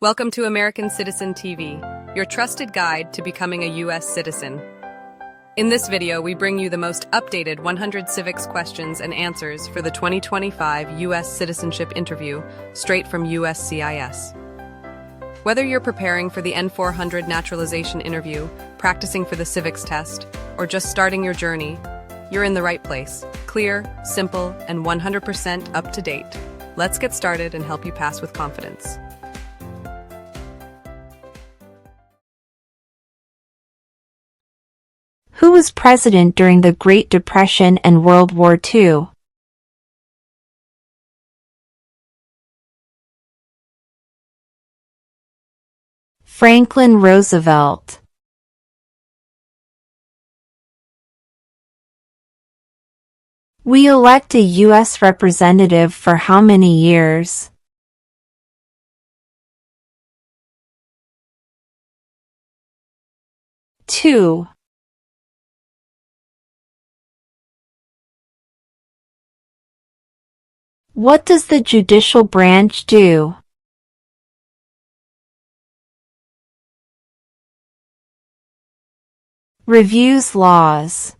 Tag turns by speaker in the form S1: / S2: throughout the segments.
S1: Welcome to American Citizen TV, your trusted guide to becoming a U.S. citizen. In this video, we bring you the most updated 100 civics questions and answers for the 2025 U.S. Citizenship Interview, straight from USCIS. Whether you're preparing for the N-400 naturalization interview, practicing for the civics test, or just starting your journey, you're in the right place. Clear, simple, and 100% up to date. Let's get started and help you pass with confidence.
S2: Who was president during the Great Depression and World War II? Franklin Roosevelt. We elect a U.S. representative for how many years? 2. What does the judicial branch do? Reviews laws.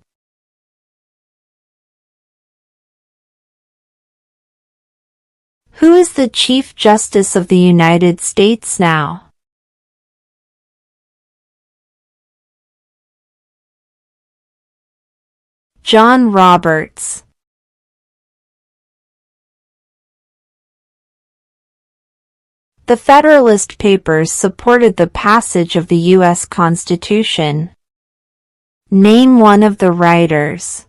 S2: Who is the Chief Justice of the United States now? John Roberts. The Federalist Papers supported the passage of the U.S. Constitution. Name one of the writers.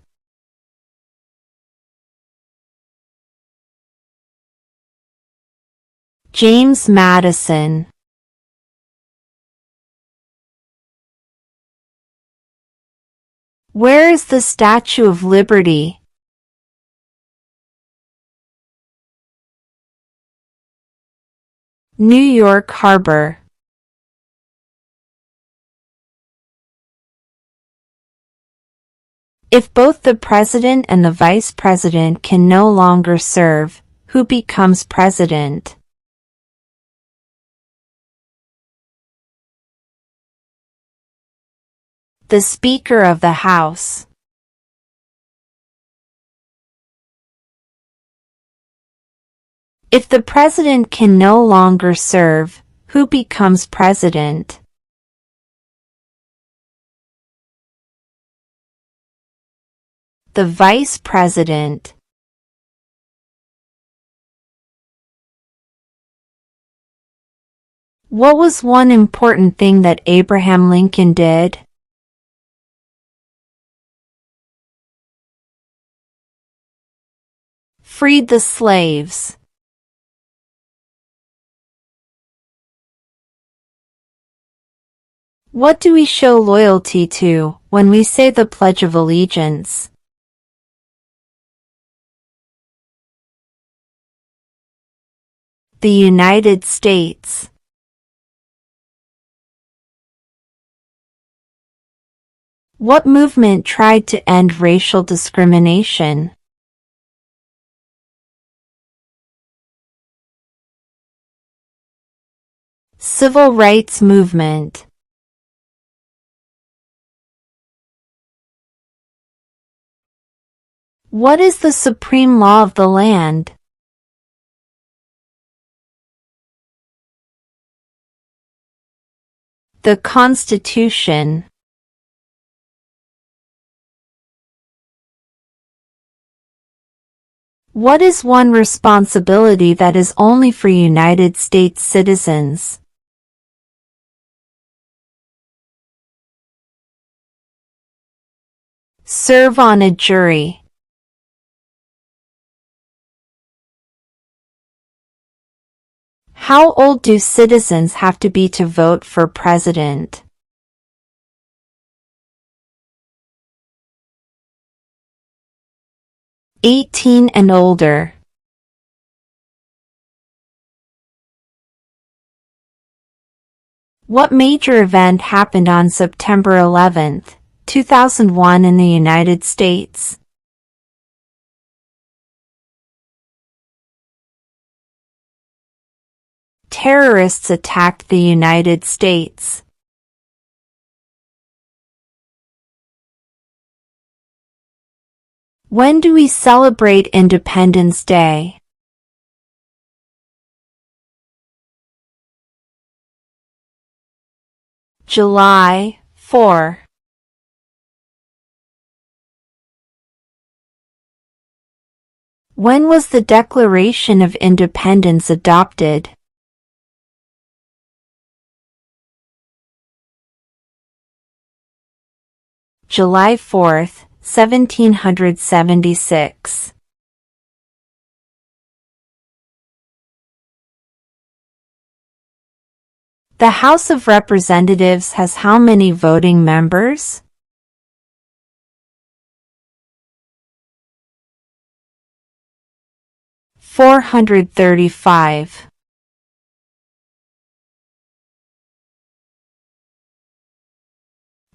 S2: James Madison. Where is the Statue of Liberty? New York Harbor. If both the president and the vice president can no longer serve, who becomes president? The Speaker of the House. If the president can no longer serve, who becomes president? The vice president. What was one important thing that Abraham Lincoln did? Freed the slaves. What do we show loyalty to when we say the Pledge of Allegiance? The United States. What movement tried to end racial discrimination? Civil rights movement. What is the supreme law of the land? The Constitution. What is one responsibility that is only for United States citizens? Serve on a jury. How old do citizens have to be to vote for president? 18 and older. What major event happened on September 11, 2001 in the United States? terrorists attacked the United States? When do we celebrate Independence Day? July 4. When was the Declaration of Independence adopted? July 4, 1776. The House of Representatives has how many voting members? (435).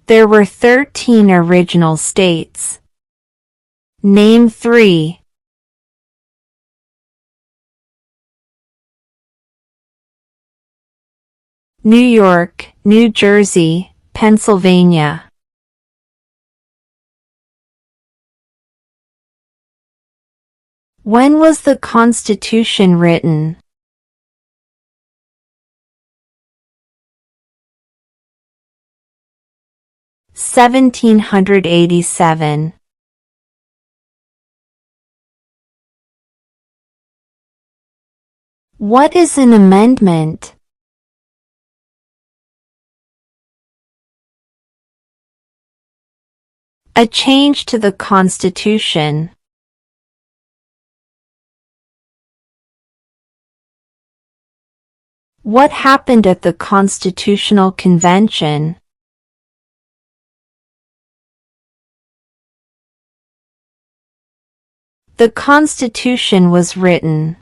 S2: There were 13 original states. Name 3. New York, New Jersey, Pennsylvania. When was the Constitution written? (1787). What is an amendment? A change to the Constitution. What happened at the Constitutional Convention? The Constitution was written.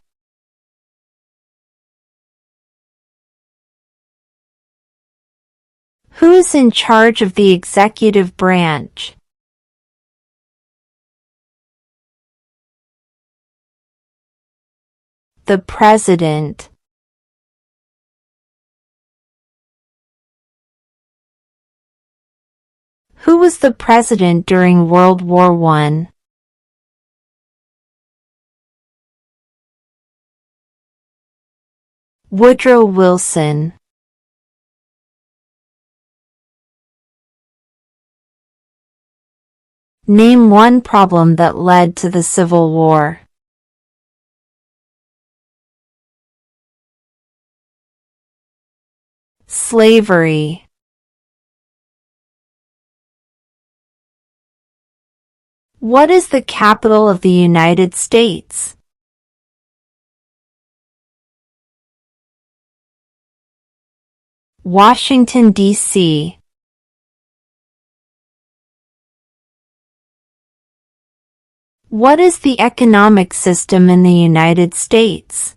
S2: Who is in charge of the executive branch? The President. Who was the president during World War I? Woodrow Wilson. Name one problem that led to the Civil War. Slavery. What is the capital of the United States? Washington, D.C. What is the economic system in the United States?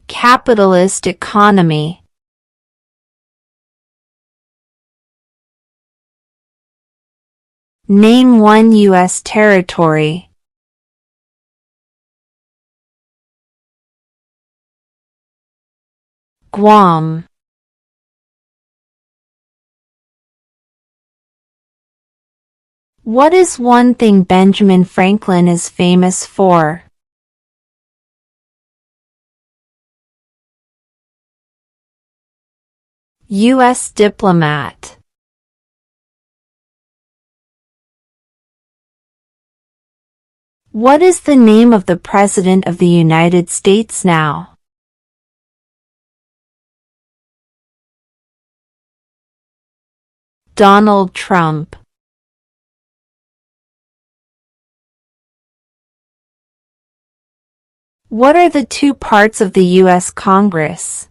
S2: Capitalist economy. Name one U.S. territory. Guam. What is one thing Benjamin Franklin is famous for? U.S. diplomat. What is the name of the President of the United States now? Donald Trump. What are the two parts of the U.S. Congress?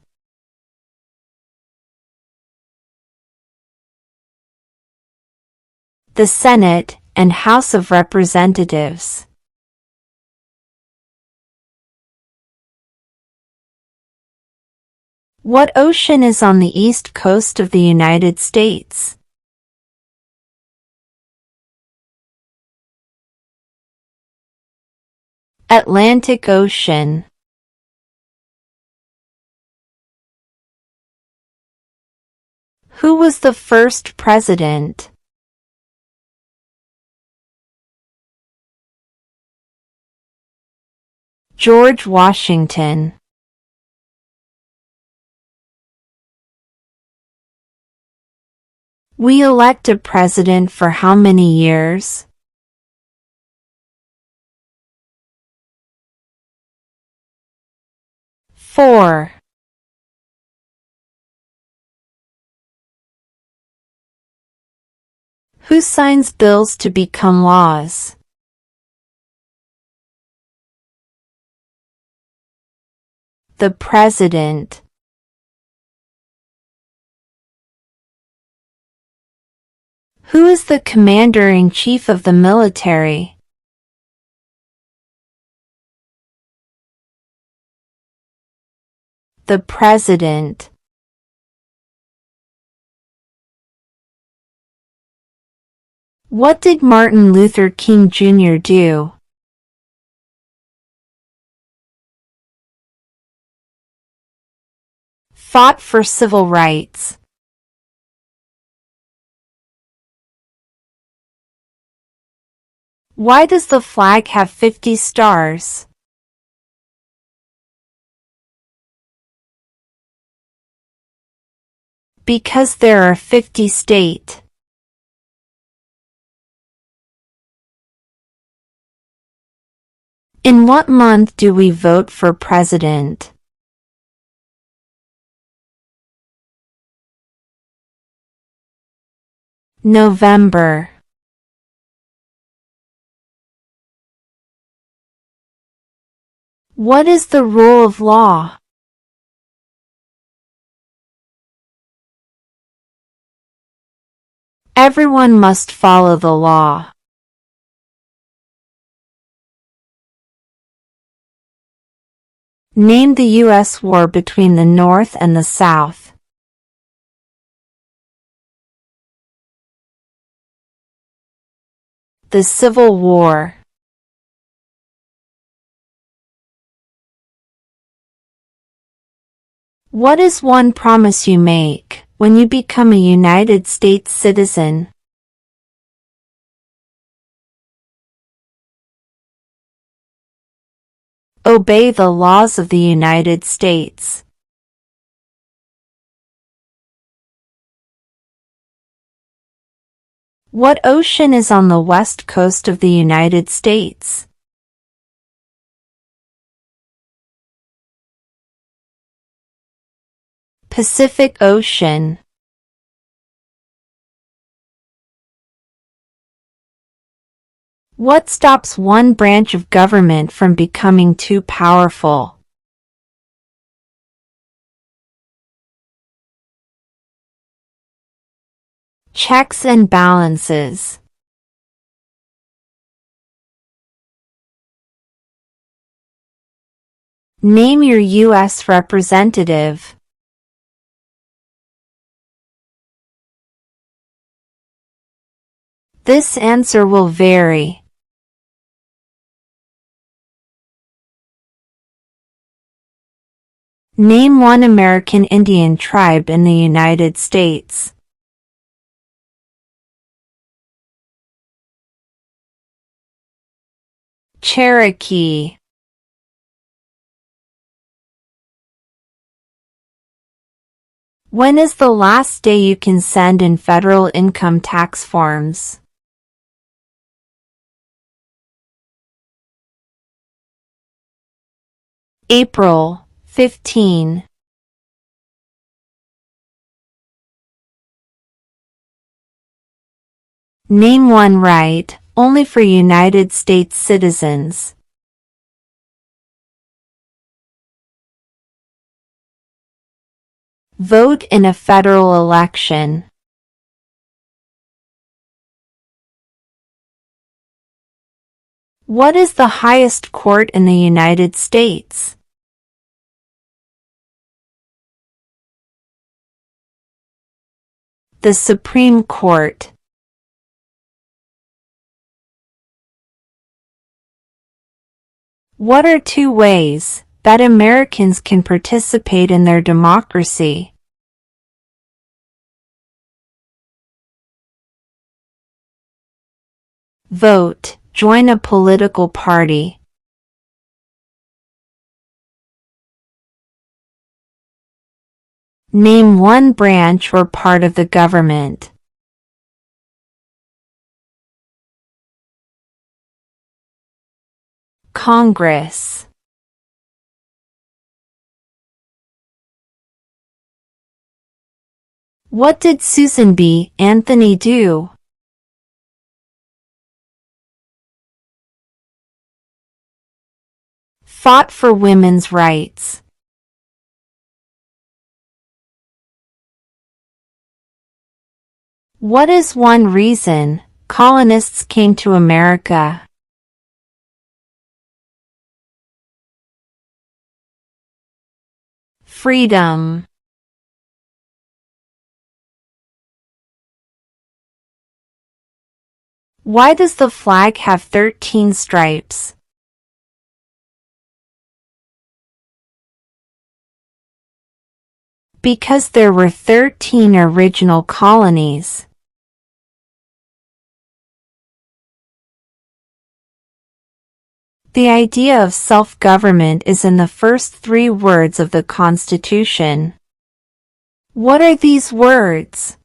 S2: The Senate and House of Representatives. What ocean is on the east coast of the United States? Atlantic Ocean. Who was the first president? George Washington. We elect a president for how many years? 4. Who signs bills to become laws? The President. Who is the Commander-in-Chief of the military? The President. What did Martin Luther King Jr. do? Fought for civil rights. Why does the flag have 50 stars? Because there are 50 states. In what month do we vote for president? November. What is the rule of law? Everyone must follow the law. Name the U.S. war between the North and the South. The Civil War. What is one promise you make when you become a United States citizen? Obey the laws of the United States. What ocean is on the west coast of the United States? Pacific Ocean. What stops one branch of government from becoming too powerful? Checks and balances. Name your U.S. representative. This answer will vary. Name one American Indian tribe in the United States. Cherokee. When is the last day you can send in federal income tax forms? April 15. Name one right only for United States citizens. Vote in a federal election. What is the highest court in the United States? The Supreme Court. What are 2 ways that Americans can participate in their democracy? Vote. Join a political party. Name one branch or part of the government. Congress. What did Susan B. Anthony do? Fought for women's rights. What is one reason colonists came to America? Freedom. Why does the flag have 13 stripes? Because there were 13 original colonies. The idea of self-government is in the first 3 words of the Constitution. What are these words?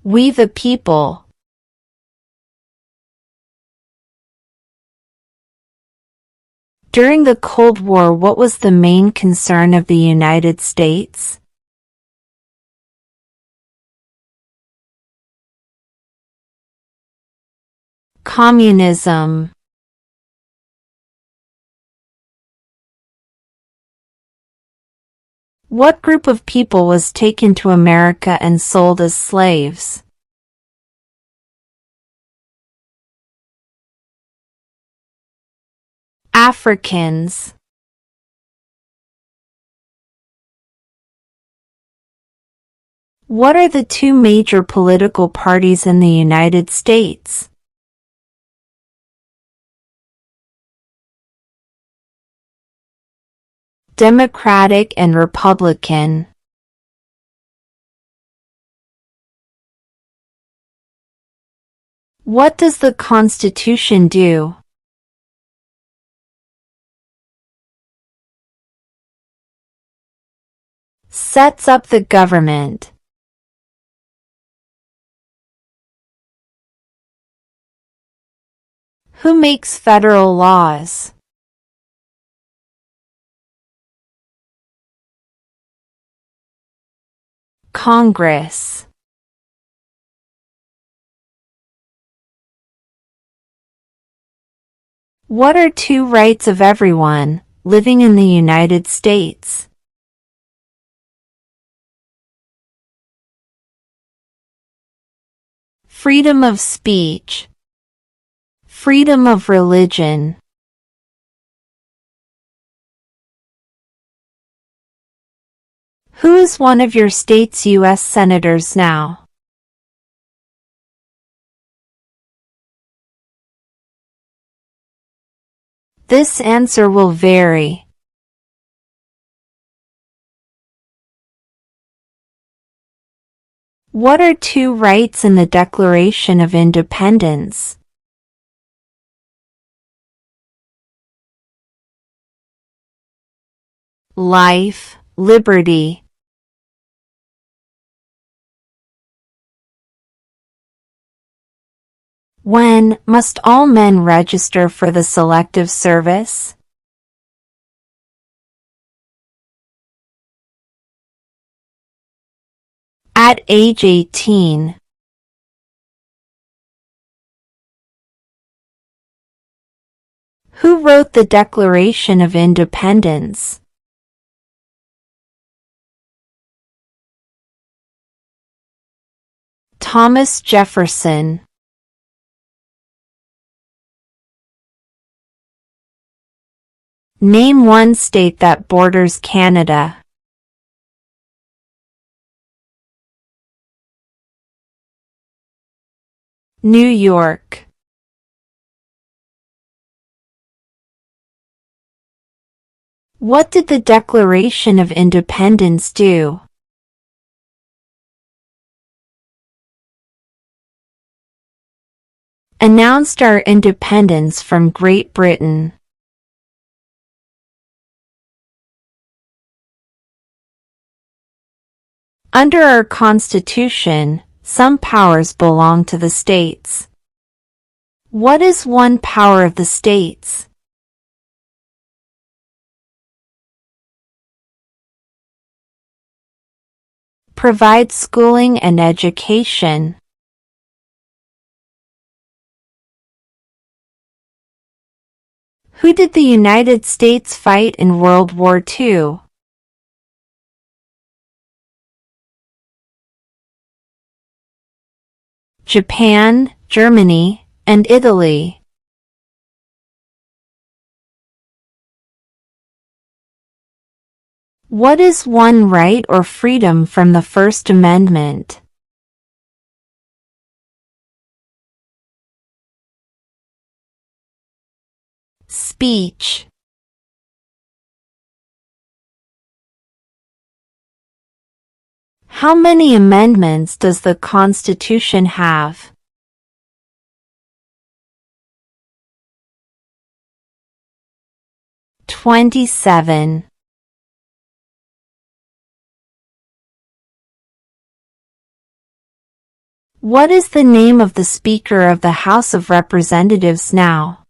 S2: We the people. During the Cold War, what was the main concern of the United States? Communism. What group of people was taken to America and sold as slaves? Africans. What are the 2 major political parties in the United States? Democratic and Republican. What does the Constitution do? Sets up the government. Who makes federal laws? Congress. What are 2 rights of everyone living in the United States? Freedom of speech. Freedom of religion. Who is one of your state's U.S. senators now? This answer will vary. What are 2 rights in the Declaration of Independence? Life, liberty. When must all men register for the Selective Service? At age 18. Who wrote the Declaration of Independence? Thomas Jefferson. Name one state that borders Canada. New York. What did the Declaration of Independence do? Announced our independence from Great Britain. Under our Constitution, some powers belong to the states. What is one power of the states? Provide schooling and education. Who did the United States fight in World War II? Japan, Germany, and Italy. What is one right or freedom from the First Amendment? Speech. How many amendments does the Constitution have? 27. What is the name of the Speaker of the House of Representatives now?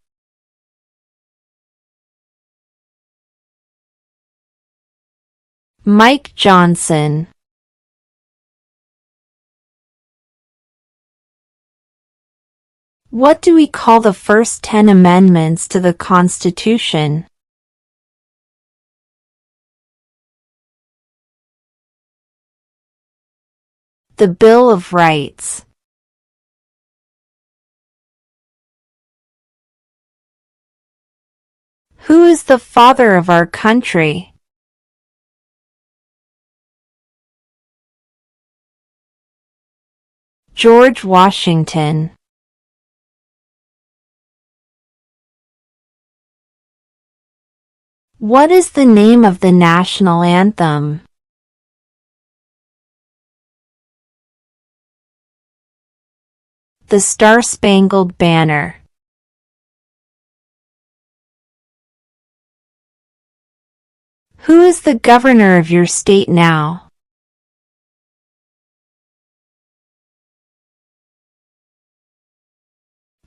S2: Mike Johnson. What do we call the first 10 amendments to the Constitution? The Bill of Rights. Who is the father of our country? George Washington. What is the name of the national anthem? The Star-Spangled Banner. Who is the governor of your state now?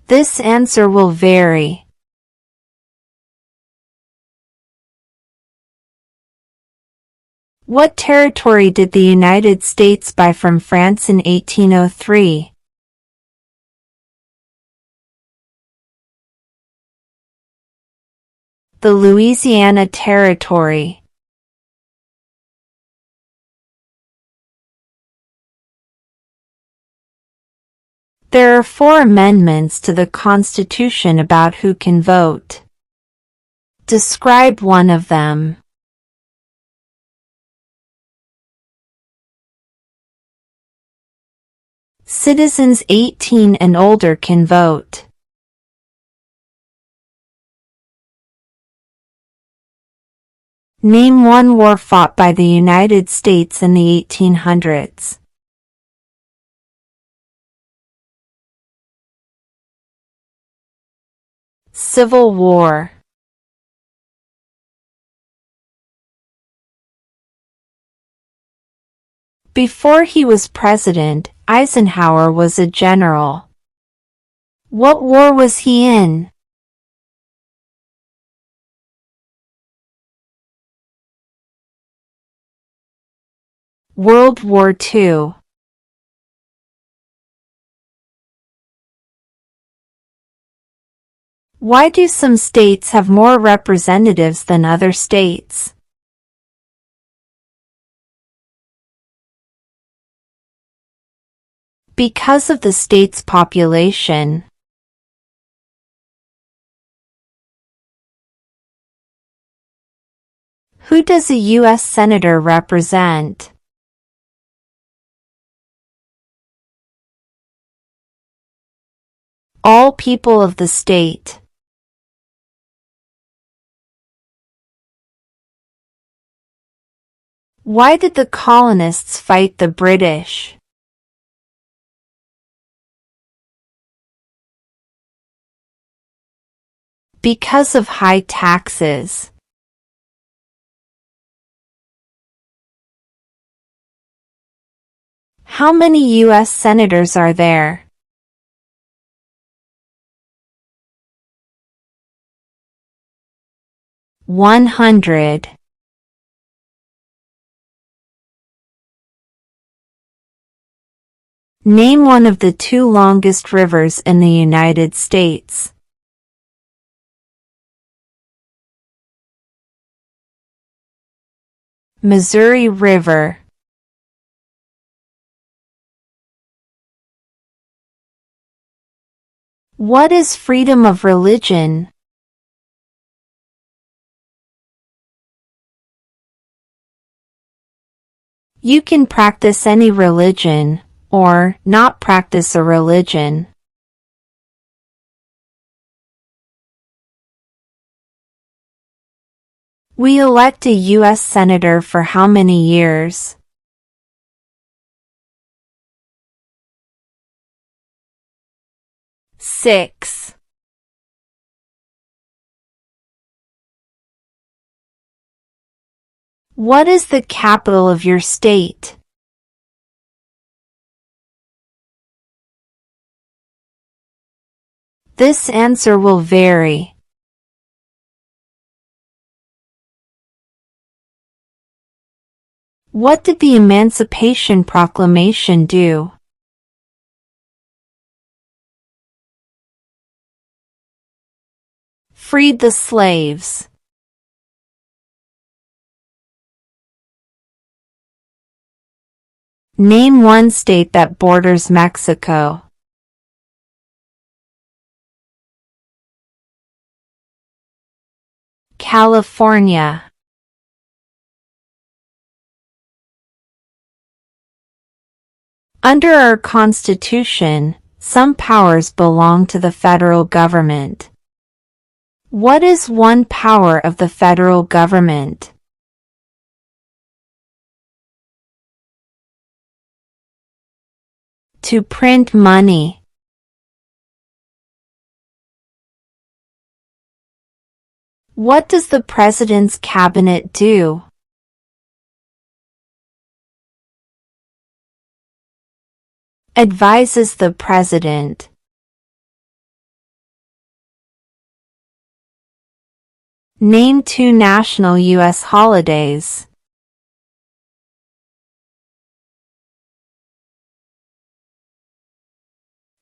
S2: This answer will vary. What territory did the United States buy from France in 1803? The Louisiana Territory. There are 4 amendments to the Constitution about who can vote. Describe one of them. Citizens 18 and older can vote. Name one war fought by the United States in the 1800s. Civil War. Before he was president, Eisenhower was a general. What war was he in? World War II. Why do some states have more representatives than other states? Because of the state's population. Who does a U.S. Senator represent? All people of the state. Why did the colonists fight the British? Because of high taxes. How many U.S. senators are there? 100. Name one of the two longest rivers in the United States. Missouri River. What is freedom of religion? You can practice any religion, or not practice a religion. We elect a U.S. Senator for how many years? 6. What is the capital of your state? This answer will vary. What did the Emancipation Proclamation do? Freed the slaves. Name one state that borders Mexico. California. Under our Constitution, some powers belong to the federal government. What is one power of the federal government? To print money. What does the President's cabinet do? Advises the President. Name two national U.S. holidays.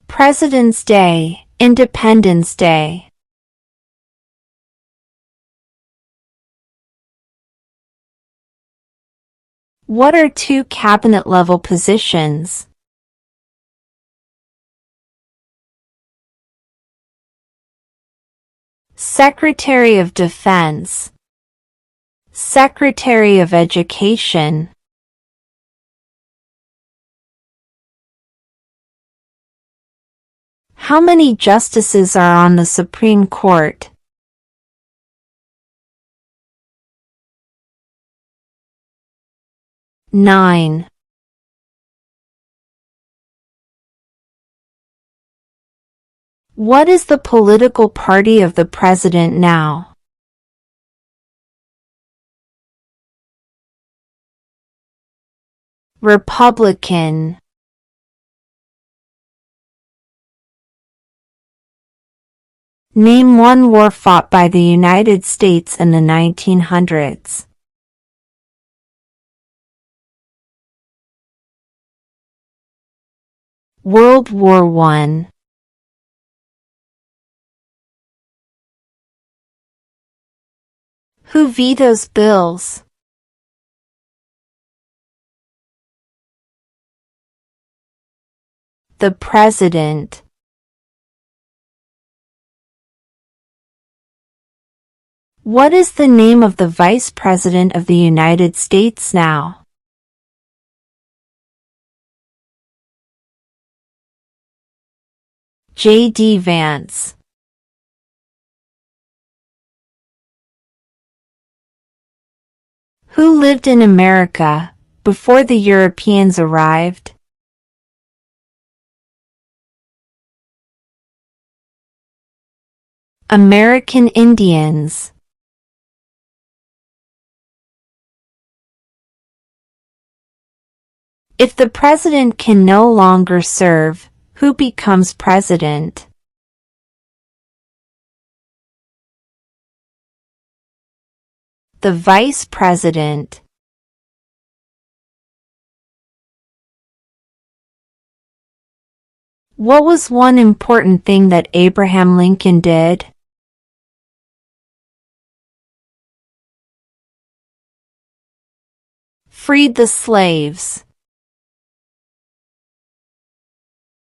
S2: President's Day, Independence Day. What are two cabinet-level positions? Secretary of Defense. Secretary of Education. How many justices are on the Supreme Court? 9. What is the political party of the president now? Republican. Name one war fought by the United States in the 1900s. World War I. Who vetoes bills? The President. What is the name of the Vice President of the United States now? J.D. Vance. Who lived in America before the Europeans arrived? American Indians. If the president can no longer serve, who becomes president? The vice president. What was one important thing that Abraham Lincoln did? Freed the slaves.